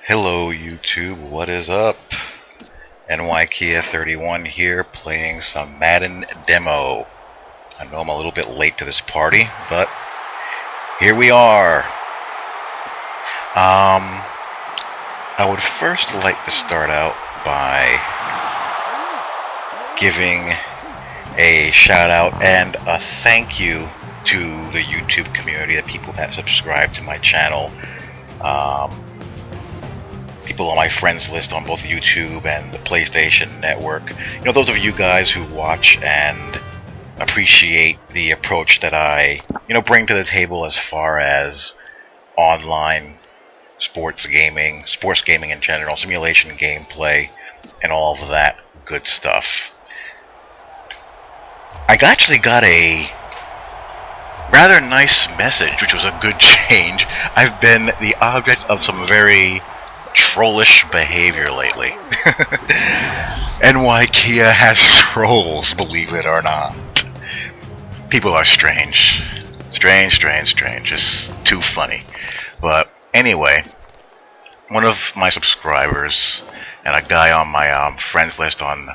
Hello YouTube, what is up? NYKia31 here playing some Madden demo. I know I'm a little bit late to this party, but here we are. I would first like to start out by giving a shout out and a thank you to the YouTube community, the people that subscribe to my channel. People on my friends list on both YouTube and the PlayStation Network. You know, those of you guys who watch and appreciate the approach that I, bring to the table as far as online sports gaming in general, simulation gameplay, and all of that good stuff. I actually got a rather nice message, which was a good change. I've been the object of some very trollish behavior lately. NYKia has trolls, believe it or not. People are strange. Strange. It's too funny. But anyway, one of my subscribers and a guy on my friends list on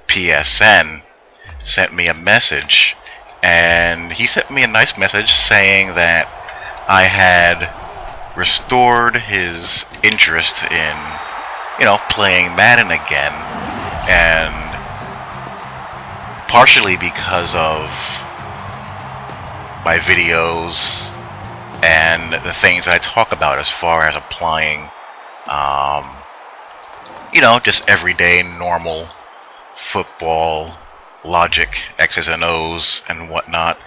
PSN sent me a message, and he sent me a nice message saying that I had restored his interest in, playing Madden again, and partially because of my videos and the things that I talk about as far as applying, just everyday normal football logic, X's and O's and whatnot.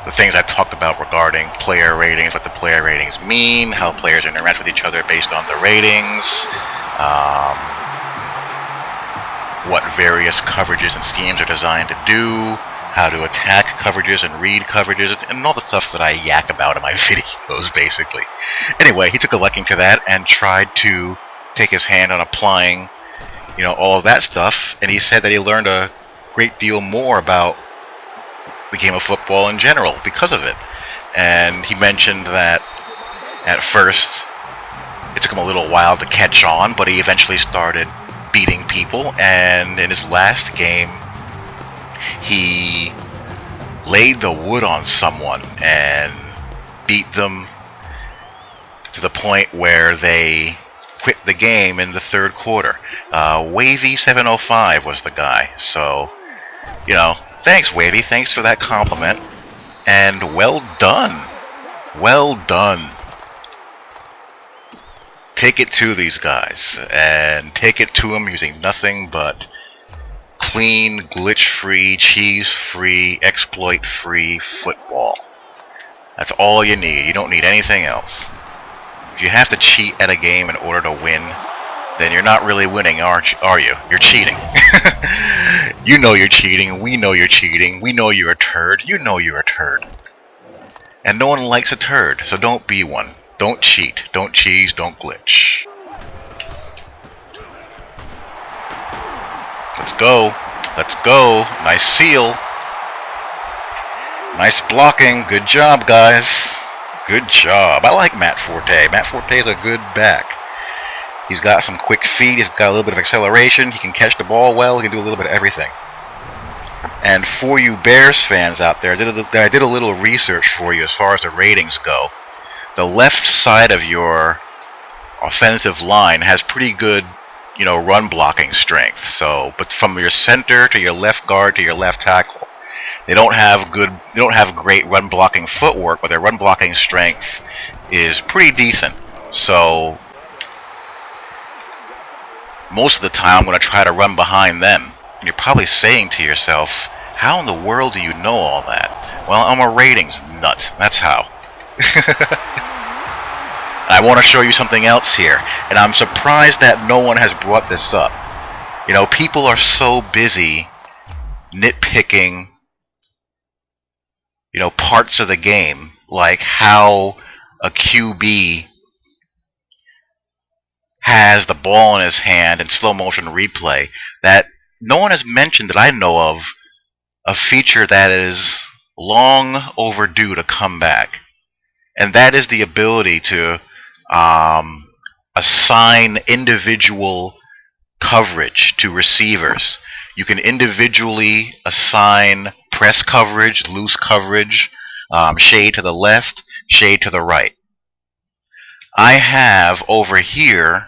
The things I talked about regarding player ratings, what the player ratings mean, how players interact with each other based on the ratings, what various coverages and schemes are designed to do, how to attack coverages and read coverages, and all the stuff that I yak about in my videos, basically. Anyway, he took a liking to that and tried to take his hand on applying, all of that stuff, and he said that he learned a great deal more about the game of football in general because of it. And he mentioned that at first it took him a little while to catch on, but he eventually started beating people, and in his last game he laid the wood on someone and beat them to the point where they quit the game in the third quarter. Wavy705 was the guy. So, thanks, Wavy. Thanks for that compliment. And well done. Well done. Take it to these guys. And take it to them using nothing but clean, glitch-free, cheese-free, exploit-free football. That's all you need. You don't need anything else. If you have to cheat at a game in order to win, then you're not really winning, are you? You're cheating. You know you're cheating. We know you're cheating. We know you're a turd. You know you're a turd. And no one likes a turd, so don't be one. Don't cheat. Don't cheese. Don't glitch. Let's go. Let's go. Nice seal. Nice blocking. Good job, guys. Good job. I like Matt Forte. Matt Forte is a good back. He's got some quick feet. He's got a little bit of acceleration. He can catch the ball well. He can do a little bit of everything. And for you Bears fans out there, I did a little research for you as far as the ratings go. The left side of your offensive line has pretty good, run blocking strength. So, but from your center to your left guard to your left tackle, they don't have great run blocking footwork, but their run blocking strength is pretty decent. So most of the time I'm going to try to run behind them. And you're probably saying to yourself, how in the world do you know all that? Well, I'm a ratings nut. That's how. I want to show you something else here, and I'm surprised that no one has brought this up. People are so busy nitpicking, parts of the game, like how a QB has the ball in his hand in slow motion replay, that no one has mentioned that I know of a feature that is long overdue to come back. and that is the ability to assign individual coverage to receivers. You can individually assign press coverage, loose coverage, shade to the left, shade to the right. I have over here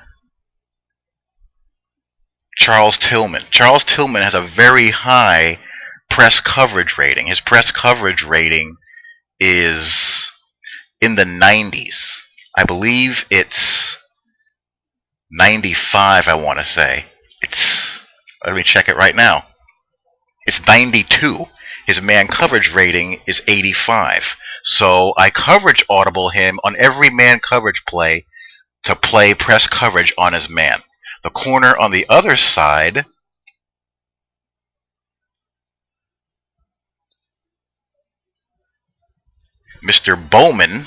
Charles Tillman. Charles Tillman has a very high press coverage rating. His press coverage rating is in the 90s. I believe it's 95, I want to say. Let me check it right now. It's 92. His man coverage rating is 85. So I coverage audible him on every man coverage play to play press coverage on his man. The corner on the other side, Mr. Bowman,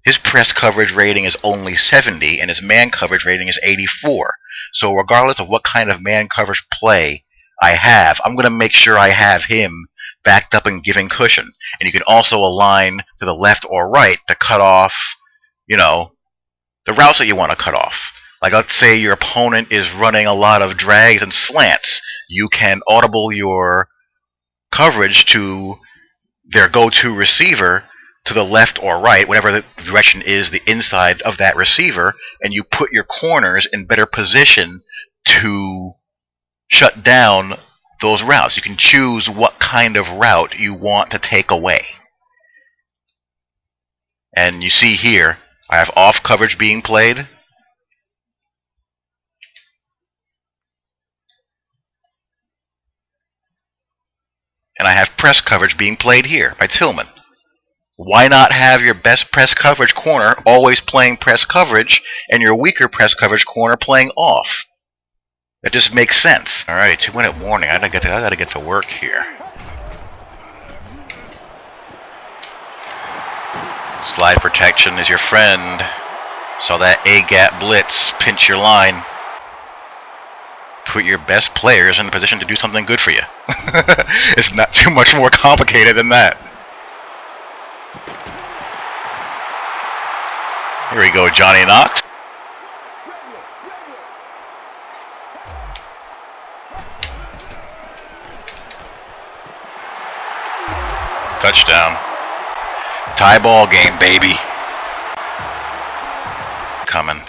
his press coverage rating is only 70 and his man coverage rating is 84. So regardless of what kind of man coverage play I have, I'm going to make sure I have him backed up and giving cushion. And you can also align to the left or right to cut off, the routes that you want to cut off. Like, let's say your opponent is running a lot of drags and slants. You can audible your coverage to their go-to receiver to the left or right, whatever the direction is, the inside of that receiver, and you put your corners in better position to shut down those routes. You can choose what kind of route you want to take away. And you see here, I have off coverage being played. And I have press coverage being played here by Tillman. Why not have your best press coverage corner always playing press coverage and your weaker press coverage corner playing off? That just makes sense. All right, 2-minute warning. I gotta get to work here. Slide protection is your friend. Saw that A-gap blitz pinch your line. Put your best players in a position to do something good for you. It's not too much more complicated than that. Here we go, Johnny Knox. Touchdown. Tie ball game, baby. Coming.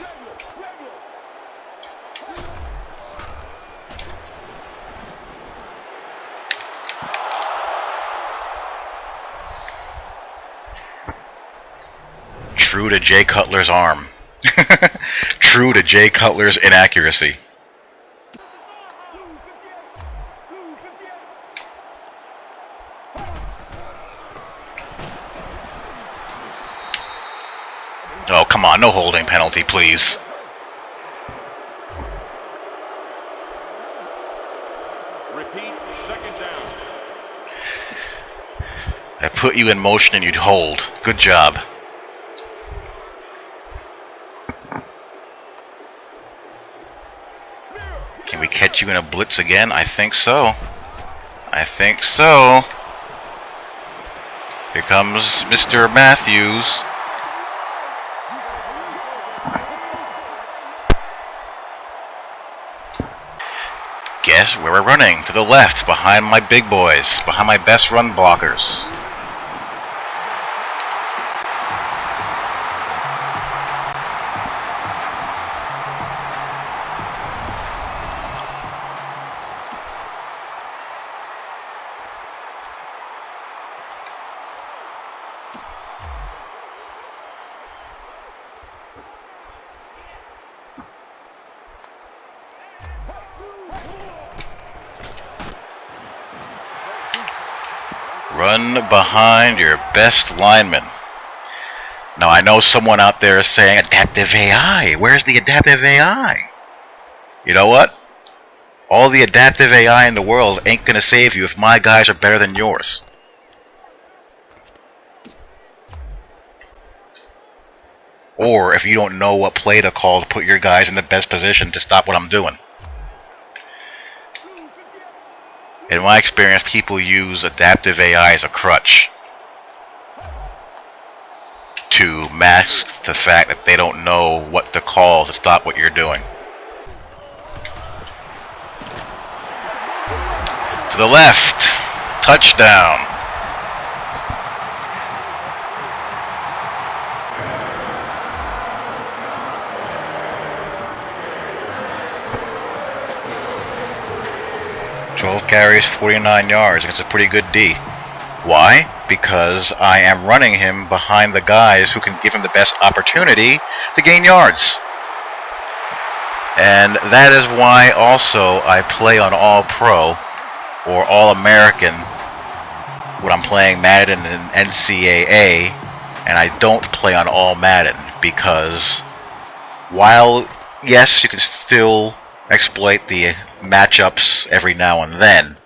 True to Jay Cutler's arm. True to Jay Cutler's inaccuracy. Oh, come on, no holding penalty, please. Repeat, second down. I put you in motion and you'd hold. Good job. Can we catch you in a blitz again? I think so. I think so. Here comes Mr. Matthews. Guess where we're running? To the left, behind my big boys, behind my best run blockers. Run behind your best lineman. Now I know someone out there is saying, adaptive AI. Where's the adaptive AI? You know what? All the adaptive AI in the world ain't gonna save you if my guys are better than yours. Or if you don't know what play to call to put your guys in the best position to stop what I'm doing. In my experience, people use adaptive AI as a crutch. to mask the fact that they don't know what to call to stop what you're doing. To the left, touchdown. Carries 49 yards against a pretty good D. Why? Because I am running him behind the guys who can give him the best opportunity to gain yards. And that is why also I play on All-Pro or All-American when I'm playing Madden and NCAA, and I don't play on All-Madden, because while, yes, you can still exploit the matchups every now and then,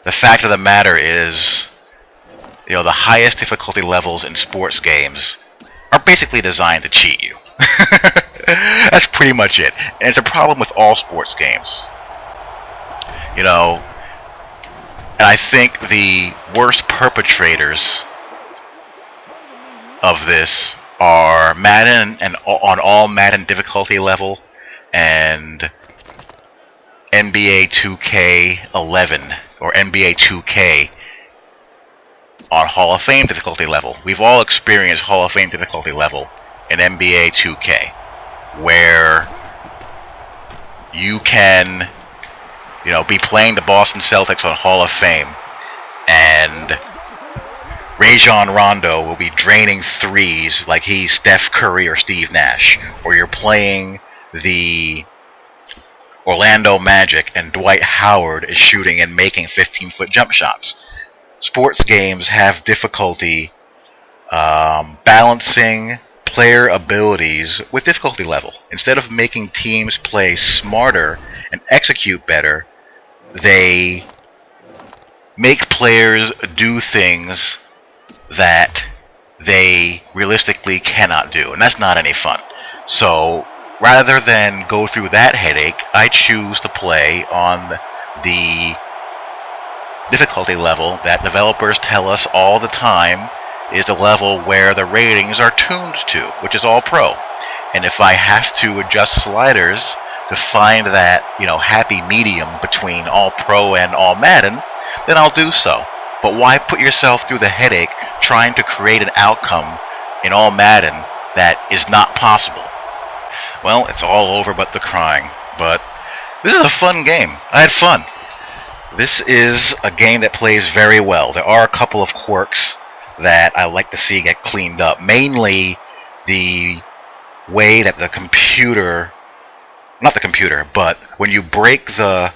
the fact of the matter is, the highest difficulty levels in sports games are basically designed to cheat you. That's pretty much it. And it's a problem with all sports games. And I think the worst perpetrators of this are Madden and on all Madden difficulty level, and NBA 2K11 or NBA 2K on Hall of Fame difficulty level. We've all experienced Hall of Fame difficulty level in NBA 2K, where you can, be playing the Boston Celtics on Hall of Fame, and Rajon Rondo will be draining threes like he's Steph Curry or Steve Nash, or you're playing the Orlando Magic and Dwight Howard is shooting and making 15-foot jump shots. Sports games have difficulty balancing player abilities with difficulty level. Instead of making teams play smarter and execute better, they make players do things that they realistically cannot do, and that's not any fun. So rather than go through that headache, I choose to play on the difficulty level that developers tell us all the time is the level where the ratings are tuned to, which is all pro. And if I have to adjust sliders to find that, happy medium between all pro and all Madden, then I'll do so. But why put yourself through the headache trying to create an outcome in all Madden that is not possible? Well, it's all over but the crying. But this is a fun game. I had fun. This is a game that plays very well. There are a couple of quirks that I like to see get cleaned up. Mainly the way that the computer, not the computer, but when you break the,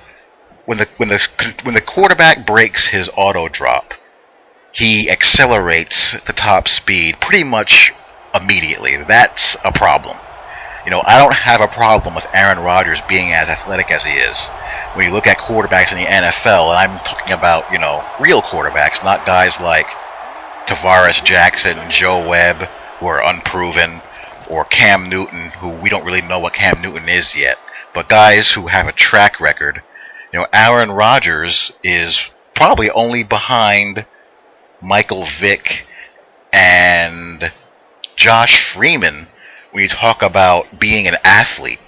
when the quarterback breaks his auto drop, he accelerates to top speed pretty much immediately. That's a problem. I don't have a problem with Aaron Rodgers being as athletic as he is. When you look at quarterbacks in the NFL, and I'm talking about, real quarterbacks, not guys like Tavares Jackson, Joe Webb, who are unproven, or Cam Newton, who we don't really know what Cam Newton is yet, but guys who have a track record. Aaron Rodgers is probably only behind Michael Vick and Josh Freeman when you talk about being an athlete,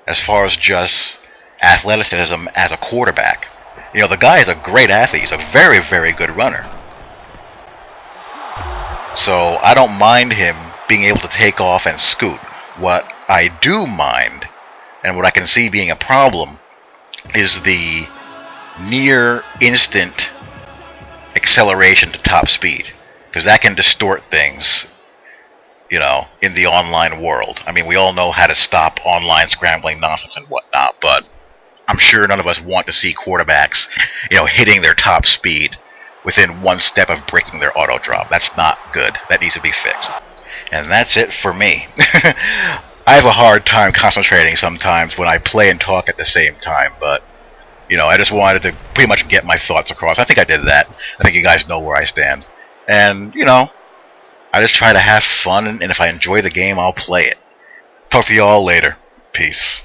as far as just athleticism as a quarterback. The guy is a great athlete. He's a very, very good runner. So I don't mind him being able to take off and scoot. What I do mind, and what I can see being a problem, is the near instant acceleration to top speed, because that can distort things, in the online world. I mean, we all know how to stop online scrambling nonsense and whatnot, but I'm sure none of us want to see quarterbacks, hitting their top speed within one step of breaking their auto drop. That's not good. That needs to be fixed. And that's it for me. I have a hard time concentrating sometimes when I play and talk at the same time, but I just wanted to pretty much get my thoughts across. I think I did that. I think you guys know where I stand. And, I just try to have fun, and if I enjoy the game, I'll play it. Talk to you all later. Peace.